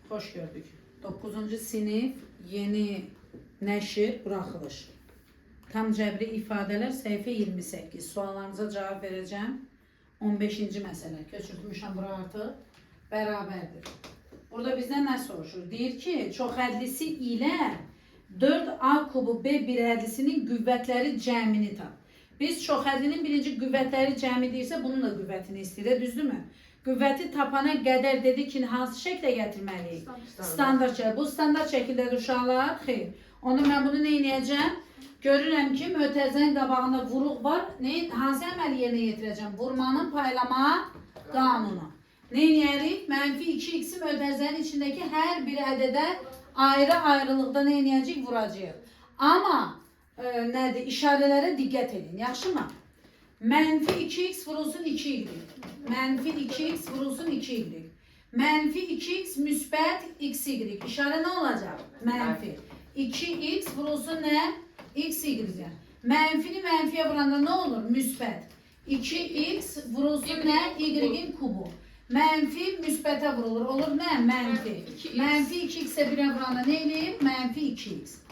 Hoş gördük. 9. sinif yeni nəşr buraxılış. Tam cəbri ifadələr səhifə 28. Suallarınıza cavab verəcəm. 15-ci məsələ. Köçürtmüşəm bura artıq. Bərabərdir. Burada bizdən nə soruşur? Deyir ki, çoxhədlisi ilə 4A kubu B birhədlisinin qüvvətləri cəmini tap. Biz çoxhədlinin birinci qüvvətləri cəmi deyirsə, bunun da qüvvətini istəyir, düzdürmü? Qüvvəti tapana qədər dedik ki, hansı şəklə gətirməliyik? Standart şəkildə. Bu standart şəkildədir uşaqlar. Xeyr. Onda mən bunu nə edəcəm? Görürəm ki, mötərizənin qabağında vuruq var. Hansı əməli yerinə yetirəcəm? Vurmanın paylama qanunu. Nə edərik? Mənfi 2x-i mötərizənin içindəki hər bir ədədə ayrı-ayrılıqda nə edəcəyik? Vuracağıq. Amma nədir? İşarələrə diqqət edin. Yaxşımı? Mənfi 2x vurulsun 2y. Mənfi 2x vurulsun 2y. Mənfi 2x müsbət xy. İşarə nə olacaq? Mənfi. 2x vurulsun nə? xy. Mənfini mənfiyə vuranda nə olur? Müsbət. 2x vurulsun nə? Y-in kubu. Mənfi müsbətə vurulur. Olur nə? Mənfi. Mənfi 2x-ə birə vuranda nə eləyir? Mənfi 2x.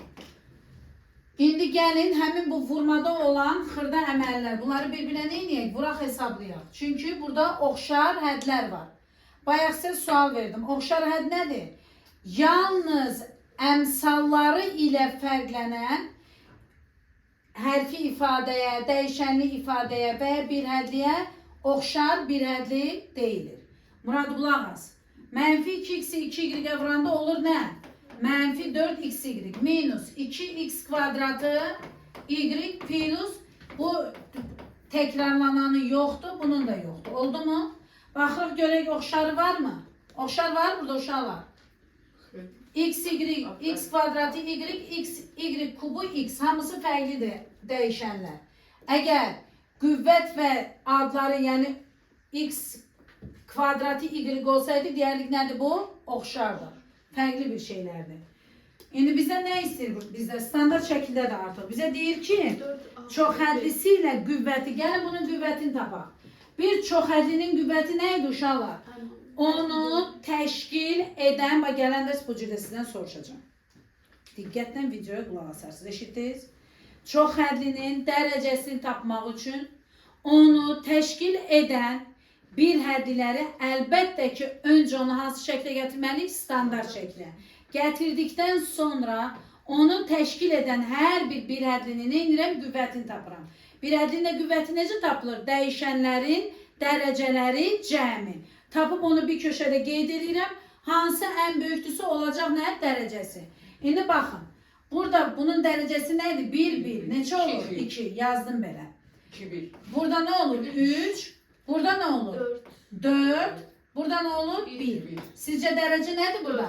İndi gəlin həmin bu vurmada olan xırda əməllər. Bunları bir-birinə nə eləyək? Vuraq hesablayaq. Çünki burada oxşar hədlər var. Bayaq sizə sual verdim. Oxşar hədd nədir? Yalnız əmsalları ilə fərqlənən hərfi ifadəyə, dəyişənli ifadəyə və bir hədliyə oxşar bir hədli deyilir. Murad qulaq as. Mənfi 2x-i 2y-ə vuranda olur nə? Mənfi 4xy minus 2x kvadratı y plus bu təkrarlananı yoxdur, bunun da yoxdur. Oldu mu? Baxırıq görək oxşarı var mı? Oxşar var burada uşaqlar. xy, x kvadratı y kubu x hamısı fərqlidir dəyişənlər. Əgər qüvvət və adları yəni x kvadratı y olsaydı deyərlik nədir bu? Oxşardır. Fərqli bir şeylərdir. İndi bizdə nə istəyir? Bizdə standart şəkildə də artıq. Bizə deyir ki, çoxhədlisi ilə qüvvəti, gəlin bunun qüvvətini tapaq. Bir çoxhədlinin qüvvəti nə idi uşaqlar? Onu təşkil edən, bax gələndə bu cürdə sizdən soruşacağım. Diqqətlə videoya qulaq asarsınız. Eşitdiniz? Çoxhədlinin dərəcəsini tapmaq üçün onu təşkil edən bir həddiləri əlbəttə ki, öncə onu hansı şəklə gətirməliyik? Standart şəklə. Gətirdikdən sonra onu təşkil edən hər bir həddinin nə edirəm? Qüvvətini tapıram. Bir həddinin də qüvvəti necə tapılır? Dəyişənlərin dərəcələri cəmi. Tapıb onu bir köşədə qeyd edirəm. Hansı ən böyükdüsü olacaq nə? Dərəcəsi. İndi baxın. Burada bunun dərəcəsi nədir? 1, 1. Neçə olur? 2. Yazdım belə. 2, 1. Burada nə olur? 3. Burada nə olur? 4. Burada nə olur? 1. Sizcə dərəcə nədir burada?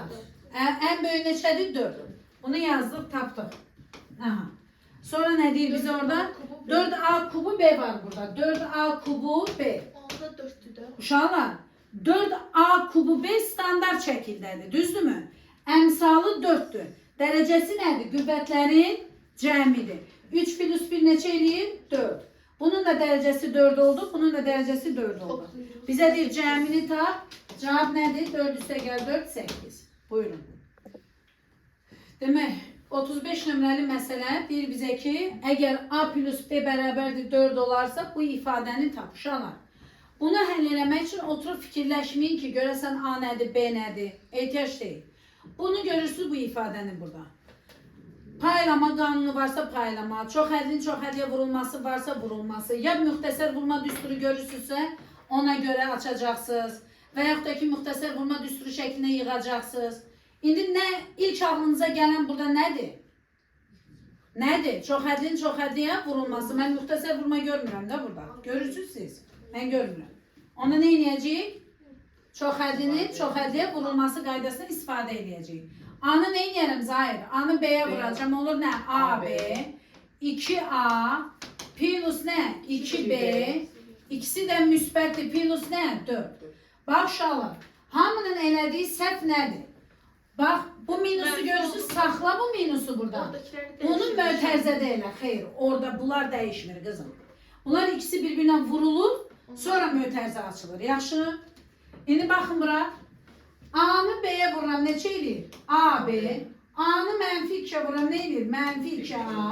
Ən böyük neçədir? 4. Bunu yazdıq, tapdıq. Aha. Sonra nə deyir bizə orada? 4A kubu B var burada. 4A kubu B. Onda 4'tü də. Uşaqlar, 4A kubu B standart şəkildədir. Düzdürmü? Əmsalı 4'dür. Dərəcəsi nədir? Qüvvətlərin cəmidir. 3 plus 1 neçə eləyir? 4. Bunun da dərəcəsi 4 oldu, bunun da dərəcəsi 4 oldu. Bizə deyir cəmini tap. Cavab nədir? 4 üstə gəl 4, 8. Buyurun. Demək, 35 nömrəli məsələ deyir bizə ki, əgər A plus B bərabərdir 4 olarsa, bu ifadəni tap. Uşaqlar, bunu həll eləmək üçün oturub fikirləşməyin ki, görəsən A nədir, B nədir? Ehtiyac deyil. Bunu görürsünüz bu ifadəni burada. Paylama qanunu varsa paylama, çoxhədlinin çoxhədliyə vurulması varsa vurulması, ya müxtəsər vurma düsturu görürsünüzsə ona görə açacaqsınız və yaxud da ki, müxtəsər vurma düsturu şəklində yığacaqsınız. İndi nə ilk ağlınıza gələn burada nədir? Nədir? Çoxhədlinin çoxhədliyə vurulması. Mən müxtəsər vurma görmürəm də burada. Görürsünüz siz? Mən görmürəm. Ona nə edəcəyik? Çoxhədlinin çoxhədliyə vurulması qaydasını istifadə edəcəyik. A-nı nə edərəm Zahir? A-nı B-yə vuracam. Olur nə? A-B 2A plus nə? 2B İkisi də müsbətdir. Plus nə? 4. Bax uşaqlar, hamının elədiyi səhv nədir? Bax, bu minusu görürsünüz, saxla bu minusu burada. Bunu mötərizədə elə. Xeyr, orada bunlar dəyişmir qızım. Bunlar ikisi bir-birinə vurulur, sonra mötərizə açılır. Yaxşı? İndi baxın bura. A-nı B'ye vururam neçə eləyir? AB. A-nı mənfi 2-yə vururam nə eləyir? Mənfi 2A.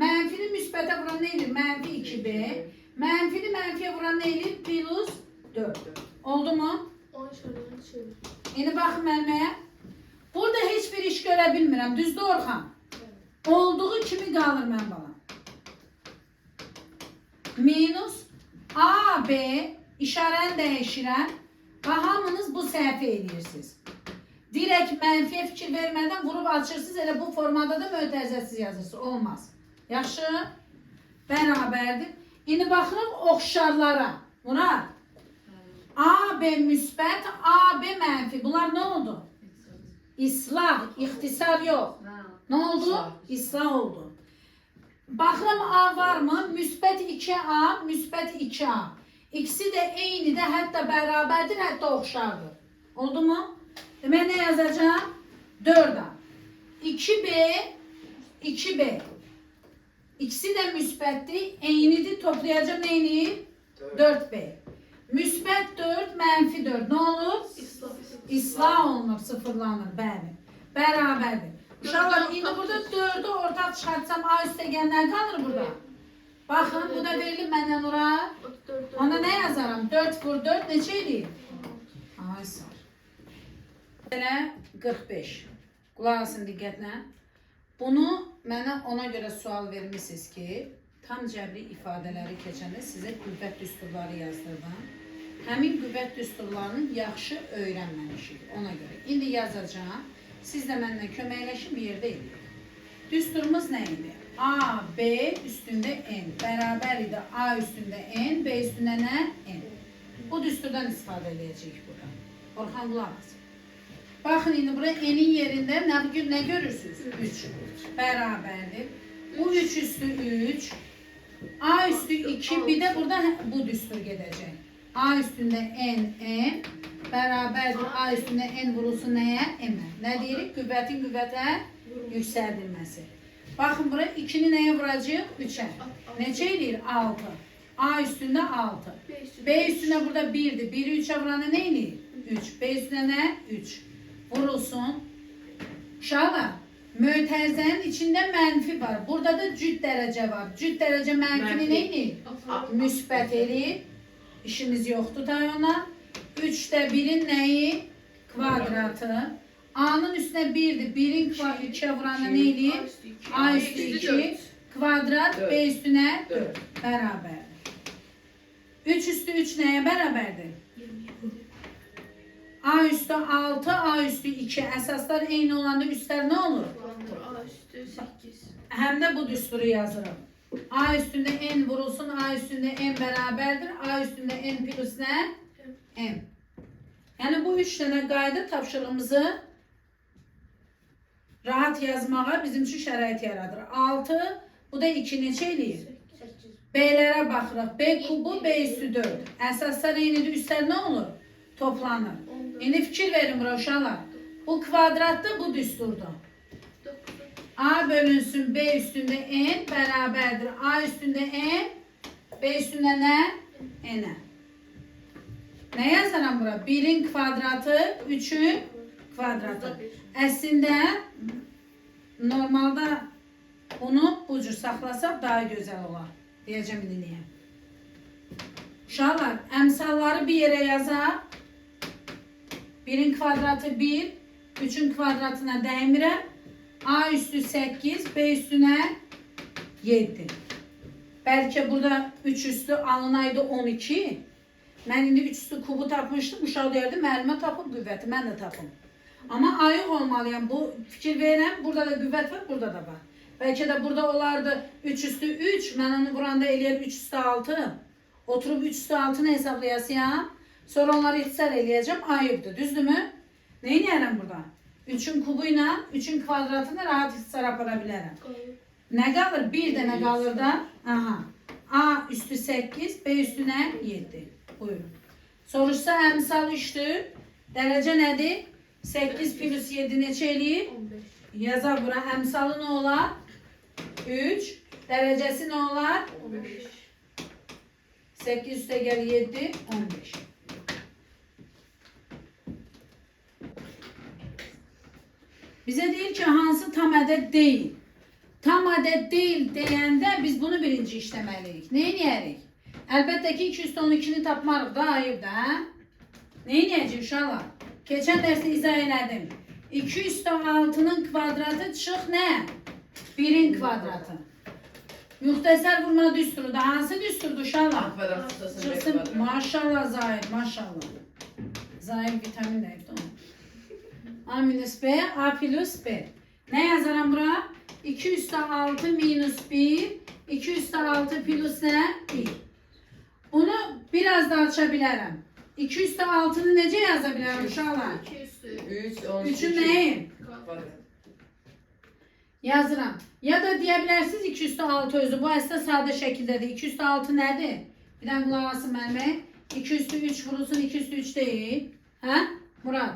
Mənfini müsbətə vururam nə eləyir? Mənfi 2B. Mənfini mənfiyə vururam nə eləyir? Plus 4. Oldu mu? İndi baxın mənməyə. Burada heç bir iş görə bilmirəm. Düzdür Orxan? Olduğu kimi qalır mən bana. Minus AB işarəni dəyişirəm. Və hamınız bu səhvi eləyirsiniz. Direkt mənfiyə fikir vermədən vurub açırsınız. Elə bu formada da mötərizəsiz yazırsınız. Olmaz. Yaxşı? Bərabərdir. İndi baxırıq oxşarlara. Murat. AB müsbət, AB mənfi. Bunlar nə oldu? İslah, ixtisar yox. Nə oldu? İslah oldu. Baxıram A var mı? Müsbət 2A, müsbət 2A. İkisi də eynidir, hətta bərabərdir, hətta oxşardır. Oldu mu? Demək nə yazacağım? 4A. 2B, 2B. İkisi də müsbətdir, eynidir, toplayacaq neyini? 4B. Müsbət 4, mənfi 4. Nə olur? İslah olunur, sıfırlanır, bəli. Bərabərdir. Uşaqlar, indi burada 4'ü ortaq çıxartsam A üstəgən nə qalır burada? Baxın, bu da verilir məndən ora. Ona nə yazaram? 4 vur 4 neçə edir? Ay sar. Belə 45. Qulaq asın diqqətlə. Bunu mənə ona görə sual vermişsiniz ki, tam cəbri ifadələri keçəndə sizə qüvvət düsturları yazdırdım. Həmin qüvvət düsturlarını yaxşı öyrənməmişik ona görə. İndi yazacağım. Siz də mənimlə köməkləşin bir yerdə edin. Düsturumuz nə idi? A, B üstündə N. Bərabər idi A üstündə N, B üstündə nə? N. Bu düsturdan istifadə edəcəyik burada. Orxan qulaq asın. Baxın, indi buraya N'in yerində nə görürsünüz? 3. Bərabərdir. Bu 3 üstü 3. A üstü 2. Bir də burada bu düstur gedəcək. A üstündə N, N. Bərabərdir. A üstündə N vurulsun nəyə? M-ə. Nə deyirik? Qüvvətin qüvvətə yüksəldilməsi. Baxın, buraya 2'ni nəyə vuracaq? 3'ə. Neçə edir? 6. A üstündə 6. B üstündə burada 1'dir. 1'i 3'ə vuranda nə edir? 3. B üstündə nə? 3. Vurulsun. Uşaqlar, mötərizənin içində mənfi var. Burada da cüt dərəcə var. Cüt dərəcə mənfini nə edir? Müsbət edir. İşimiz yoxdur da ona. 3'də 1'in nəyi? Kvadratı. A'nın üstüne 1'dir. 1'in 2'ye vuranda nə edir? A üstü 2 kvadrat, B üstüne 4. Bərabərdir. 3 üstü 3 nəyə bərabərdir? A üstü 6, A üstü 2. Əsaslar eyni olanda üstlər nə olur? A üstü 8. Həm də bu düsturu yazırım. A üstündə N vurulsun, A üstündə N bərabərdir. A üstündə N plus nə? M. Yəni bu 3 dənə qayda tapşırığımızı rahat yazmağa bizim üçün şərait yaradır. 6, bu da 2 neçə eləyir? 8. B'lərə baxırıq. B kubu, B üstü 4. Əsaslar eynidir, üstlər nə olur? Toplanır. İndi fikir verin bura uşaqlar. Bu kvadratdır, bu düsturdur. A bölünsün B üstündə N bərabərdir. A üstündə N, B üstündə nə? N'ə. Nə yazaram bura? 1'in kvadratı, 3'ün kvadratı. Əslində, normalda bunu bu cür saxlasaq daha gözəl olar. Deyəcəm indi niyə. Uşaqlar, əmsalları bir yerə yazaq. 1'in kvadratı 1, 3'ün kvadratına dəymirəm. A üstü 8, B üstünə 7. Bəlkə burada 3 üstü alınaydı 12. Mən indi 3 üstü kubu tapmışdım. Uşaq deyərdi, müəllimə tapıb qüvvəti, mən də tapım. Amma ayıq olmalıyam. Bu fikir verirəm. Burada da qüvvət var, burada da var. Bəlkə də burada olardı 3 üstü 3. Mən onu vuranda eləyər 3 üstü 6. Oturub 3 üstü 6'nı hesablayasıyam. Sonra onları ixtisar eləyəcəm. Ayıqdır. Düzdürmü? Neyin yerəm burada? 3'ün kubuyla 3'ün kvadratını rahat ixtisar apara bilərəm. Nə qalır? Bir dənə qalır da. Aha. A üstü 8, B üstünə 7. Buyurun. Soruşsa əmsal 3'dür. Dərəcə nədir? 8 plus 7 neçə eləyir? 15. Yazar bura. Əmsalı nə olar? 3. Dərəcəsi nə olar? 15. 8 üstə gəl 7, 15. Bize deyir ki hansı tam ədəd deyil. Tam ədəd deyil deyəndə biz bunu birinci işləməliyik. Nə edərik? Əlbəttə ki 212-ni tapmarıq da, ayıb da. Hə? Nə edəcəyik uşaqlar? Keçən dərsi izah elədim. 2 üstə 6-nın kvadratı çıx nə? 1-in kvadratı. Müxtəsər vurma düsturu da. Hansı düsturdur uşaqlar? Çıxsın. Maşallah Zahir, maşallah. Zahir vitamin deyibdi onu. A minus B, A plus B. Ne yazaram bura? 2 üstü 6 minus 1, 2 üstü 6 plus ne? 1. Bunu biraz da açabilirim. 2 üstü 6'nı nece yazabilirim uşaqlar? 2 üstü. 3'ün neyin? Yazıram. Ya da diyebilirsiniz 2 üstü 6 özü. Bu aslında sade şekildedir. 2 üstü 6 nedir? Bir tane kulak asın benimle. 2 üstü 3 vurulsun, 2 üstü 3 değil. Ha? Murat?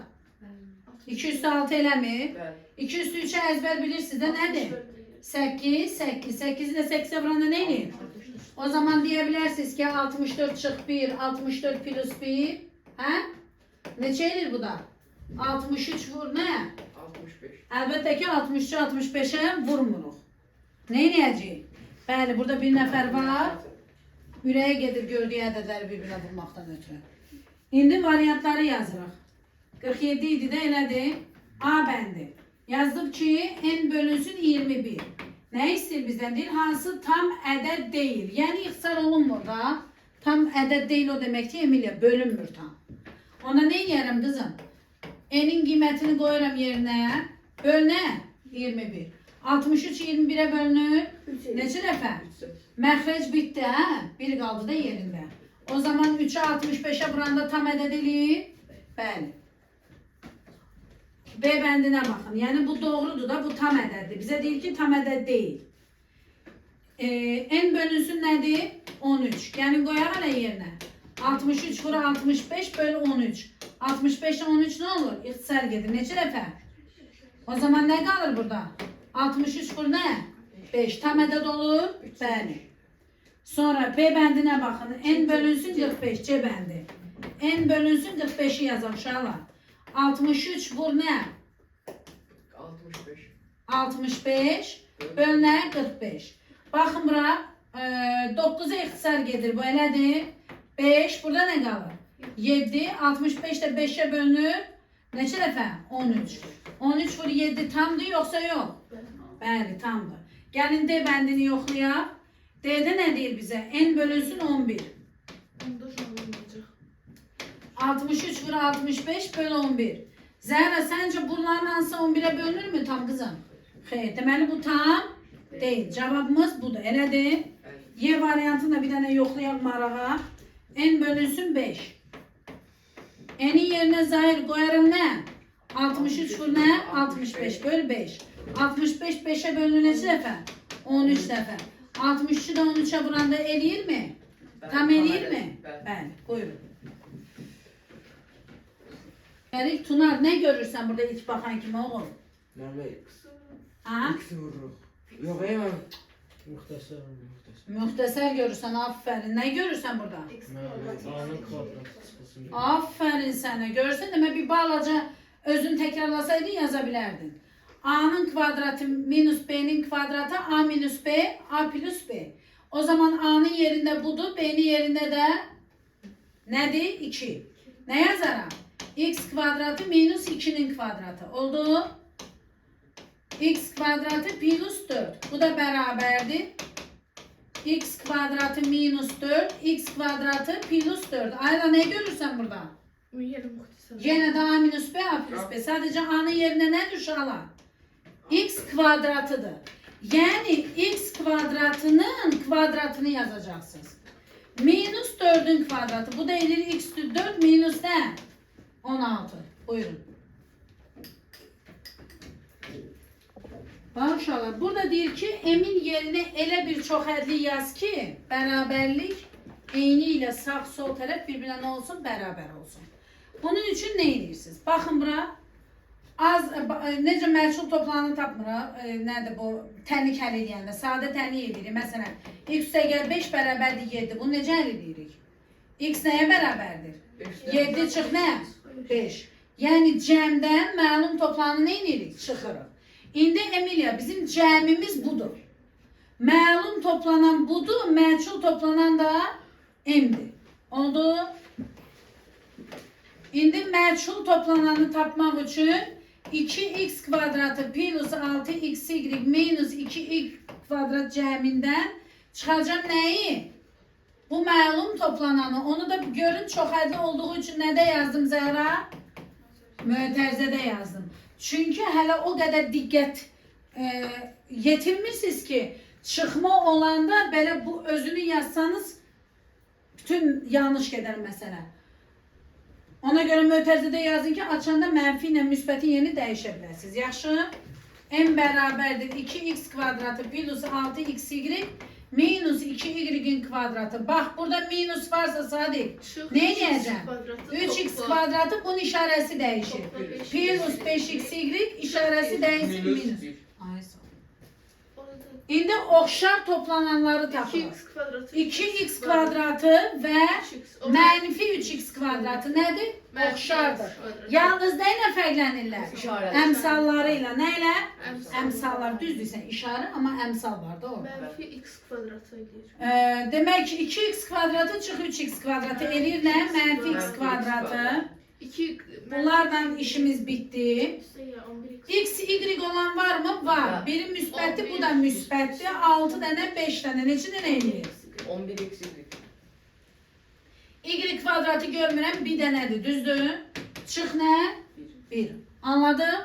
2 üstü 6 eləmi? 2 üstü 3'e ezber bilirsiniz de nedir? 8, 8. 8'i de 8'e vuranda neydi? O zaman diyebilirsiniz ki 64 çık 1, 64 plus 1. Ha? Neçeydir bu da? 63 vur ne? 65. Əlbəttə ki 63 65'e vurmuruq. Neynəyəcəyik? Bəli, burada bir nəfər var. Ürəyə gedir gördüyü ədədləri bir-birinə vurmaqdan ötürü. İndi variantları yazırıq. 47 idi də elədir. A bəndi. Yazdım ki n bölünsün 21. Nə istəyir bizdən deyil? Hansı tam ədəd deyil. Yəni ixtisar olunmur da. Tam ədəd deyil o demək ki Emilia bölünmür tam. Ona nə edərəm qızım? N'in qiymətini qoyuram yerinə. Böl nə? 21. 63 21'e bölünür. Neçə dəfə? Məxrəc bitdi, hə? Bir qaldı da yerində. O zaman 3'e 65'e vuranda tam ədəd eləyir. Bəli. B bəndinə baxın. Yəni bu doğrudur da, bu tam ədəddir. Bizə deyir ki tam ədəd deyil. N bölünsün nədir? 13. Yəni qoyaq hələ yerinə. 63 vur 65 bölü 13. 65 ile 13 ne olur? İxtisar gedir. Neçə dəfə? O zaman ne kalır burada? 63 vur nə? 5. Tam ədəd olur? Bəli. Sonra B bəndinə baxın. N bölünsün 45. C bəndi. N bölünsün 45'i yazaq uşaqlar. 63 vur nə? 65. 65 böl nə? 45. Baxın bura 9'a ixtisar gedir. Bu elədir. 5 burada ne qalır? 7. 65 de 5'e bölünür. Neçə dəfə? 13. 13 vur 7 tamdır yoxsa yox? Bəli tamdır. Gəlin D bəndini yoxlayaq. D'də nə deyir bizə? N bölünsün 11. 63 vur 65 bölü 11. Zəhra səncə bunların hansı 11'e bölünür mü tam qızım? Xeyr. Deməli bu tam deyil. Cavabımız budur. Elədir. Y variantını da bir dənə yoxlayaq marağa. N bölünsün 5. N'in yerine zahir koyarım ne? 63 vur ne? 65 bölü 5. 65 5'e bölünür neçə dəfə? 13 dəfə. 63'ü de 13'e vuranda eləyir mi? Tam eləyir mi? Bəli. Buyurun. Ferik Tunar ne görürsen burada ilk bakan kim oğlum? Məhəmməd. Ha? İkisi vururuq. Yox, eyvəm. Muxtəsər. Müxtəsər görürsen aferin. Ne görürsen burada? A'nın kvadratı çıxılsın. Aferin sana. Görsen demek bir balaca özün tekrarlasaydın yazabilirdin. A'nın kvadratı minus B'nin kvadratı A minus B, A plus B. O zaman A'nın yerinde budur, B'nin yerinde de nedir? 2. Ne yazarım? X kvadratı minus 2'nin kvadratı. Oldu. X kvadratı plus 4. Bu da beraberdir. X kvadratı minus 4, x kvadratı plus 4. Ayda ne görürsen burada? Yine de A minus B, A plus B. Sadece A'nın yerine ne düşer ala? X kvadratıdır. Yani x kvadratının kvadratını yazacaksınız. Minus 4'ün kvadratı. Bu da elir x 4 minus ne? 16. Buyurun. Bak uşaqlar, burada deyir ki, M'in yerine elə bir çox hədli yaz ki, bərabərlik eyni ilə sağ sol tərəf bir-birinə nə olsun? Bərabər olsun. Bunun üçün nə edirsiniz? Baxın bura, az necə məşğul toplanını tapmırıq, nədir bu, tənlik həll edəndə, sadə tənlik edirik. Məsələn, x əgər 5 bərabərdir 7, bunu necə həll edirik? X nəyə bərabərdir? 7 çıx nə? 5. Yəni cəmdən məlum toplananı nə edirik? Çıxırıq. İndi Emilia bizim cəmimiz budur. Məlum toplanan budur, məchul toplanan da m'dir. Oldu? İndi məchul toplananı tapmaq üçün 2x kvadratı plus 6xy minus 2x kvadrat cəmindən çıxacam nəyi? Bu məlum toplananı. Onu da görün çox ədli olduğu üçün nədə yazdım Zəhra? Mötərizədə yazdım. Çünki hələ o qədər diqqət yetirmirsiniz ki, çıxma olanda belə bu özünü yazsanız bütün yanlış gedər məsələ. Ona görə mötərizədə yazın ki, açanda mənfi ilə müsbətin yerini dəyişə bilərsiniz. Yaxşı? M bərabərdir 2x kvadratı plus 6xy minus 2y'in kvadratı. Bax, burada minus varsa Sadiq, nə edəcəm? 3x kvadratı bunun işarəsi dəyişir. Plus 5xy işarəsi dəyişir minus. Ay, sağ ol. İndi oxşar toplananları tapılır. 2x kvadratı və mənfi 3x kvadratı nədir? Oxşardır. Yalnız nə ilə fərqlənirlər? Əmsalları ilə. Nə ilə? Əmsallar. Düzdürsən, işarə, amma əmsal var da orada. Mənfi x kvadratı edir. Demək ki, 2x kvadratı çıx 3x kvadratı edir nə? Mənfi x kvadratı. Bunlardan işimiz bitti. X, y olan var mı? Var. Biri müsbətdir, bu da müsbətdir. 6 dənə, 5 dənə. Neçə dənə eləyir? 11x Y kvadratı görmürəm, bir dənədir. Düzdür? Çıx nə? 1. Anladın?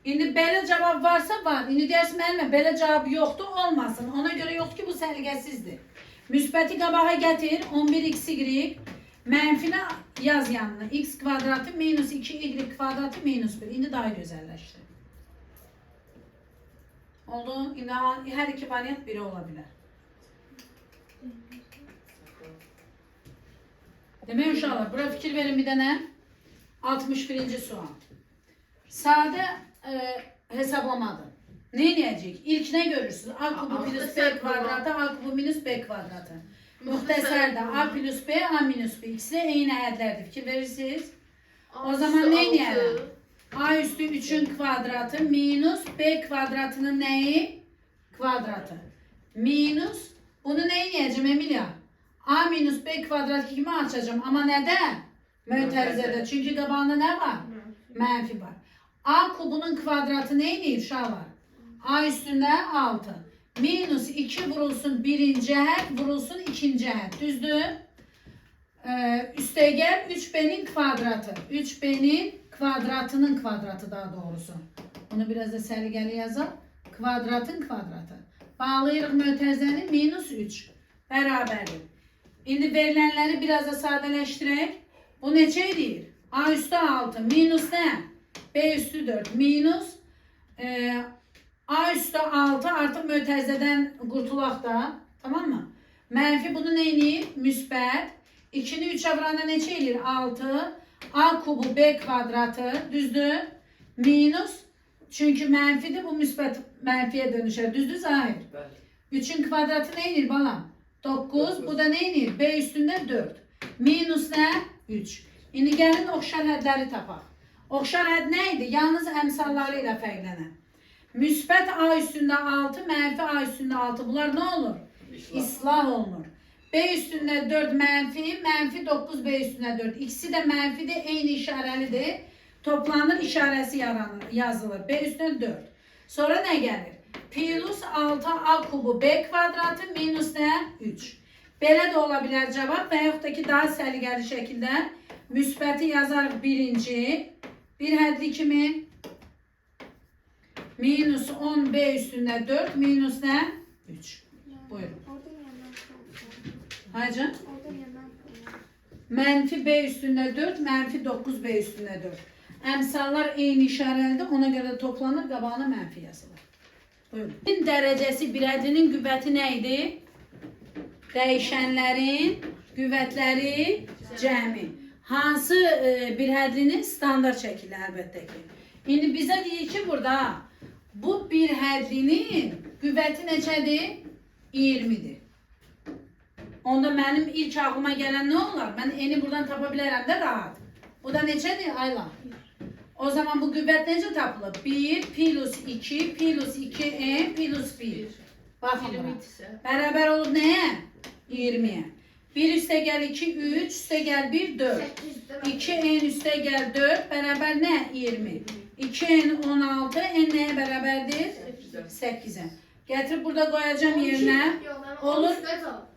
İndi belə cavab varsa var. İndi deyərsin mənimlə belə cavab yoxdur, olmasın. Ona görə yoxdur ki, bu səliqəsizdir. Müsbəti qabağa gətir. 11xy. Mənfinə yaz yanına. X kvadratı minus 2y kvadratı minus 1. İndi daha gözəlləşdi. Oldu? İndi hər iki variant biri ola bilər. Demək uşaqlar, bura fikir verin bir dənə. 61-ci sual. Sadə hesablamadır. Nə edəcək? İlk nə görürsünüz? A kubu minus B kvadratı, A kubu minus B kvadratı. Müxtəsərdə A plus B, A minus B. İkisi də eyni ədədlərdir. Fikir verirsiniz? O zaman nə edəyərəm? A üstü 3'ün kvadratı minus B kvadratının nəyi? Kvadratı. Minus, bunu nə edəyəcəm Emilia? A minus B kvadrat kimi açacağım. Amma nədə? Mötərizədə. Çünki qabağında nə var? Mənfi var. A kubunun kvadratı nə edir uşaqlar? A üstündə 6. Minus 2 vurulsun birinci əhəd, vurulsun ikinci əhəd. Düzdür? Üstəgəl 3B'nin kvadratı. 3B'nin kvadratının kvadratı daha doğrusu. Bunu biraz da səliqəli yazaq. Kvadratın kvadratı. Bağlayırıq mötərizəni minus 3. Bərabərdir. İndi verilənləri biraz da sadələşdirək. Bu neçə edir? A üstü 6. Minus nə? B üstü 4. Minus A üstü 6 artıq mötərizədən qurtulaq da. Tamam mı? Mənfi bunu nə edir? Müsbət. 2'ni 3'e vuranda neçə edir? 6. A kubu B kvadratı. Düzdür? Minus. Çünki mənfidir. Bu müsbət mənfiyə dönüşər. Düzdür Zahir? 3'ün kvadratı nə edir balam? 9. Bu da nə edir? B üstündə 4. Minus nə? 3. İndi gəlin oxşar hədləri tapaq. Oxşar hədd nə idi? Yalnız əmsalları ilə fərqlənən. Müsbət A üstündə 6, mənfi A üstündə 6. Bunlar nə olur? İslah olunur. B üstündə 4 mənfi, mənfi 9 B üstündə 4. İkisi də mənfidir, eyni işarəlidir. Toplanır, işarəsi yazılır. B üstündə 4. Sonra nə gəlir? Plus 6 A kubu B kvadratı minus nə? 3. Belə də ola bilər cavab və yaxud da ki, daha səliqəli şəkildə müsbəti yazarıq birinci. Bir hədli kimi minus 10 B üstündə 4 minus nə? 3. Buyurun. Haycan? Mənfi B üstündə 4, mənfi 9 B üstündə 4. Əmsallar eyni işarəlidir, ona görə toplanır, qabağına mənfi yazılır. Buyurun. Dərəcəsi bir ədinin qüvvəti nə idi? Dəyişənlərin qüvvətləri cəmi. Hansı bir hədlinin standart şəkilli əlbəttə ki. İndi bizə deyir ki, burada bu bir hədlinin qüvvəti neçədir? 20'dir. Onda mənim ilk ağlıma gələn nə olar? Mən eni buradan tapa bilərəm də rahat. Bu da neçədir Ayla? O zaman bu qüvvət necə tapılır? 1 plus 2 plus 2n plus 1. Baxın bura. 20 ise. Bərabər olur nəyə? 20'ye. 1 üstə gəl 2, 3, üstə gəl 1, 4. 2n üstə gəl 4, bərabər nə? 20. 2n 16, n nəyə bərabərdir? 8'e. Gətirib burada qoyacağım yerinə. Olur.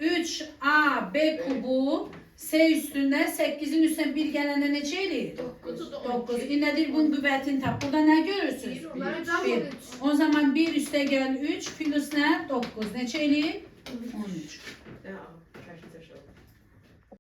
3ab kubu s üstündə 8'in üstüne 1 gələndə neçə eləyir? 9. İnədir bunun qüvvətini tap. Burada nə görürsünüz? 1. O zaman 1 üstə gəl 3 plus nə? 9. Neçə eləyir? 13.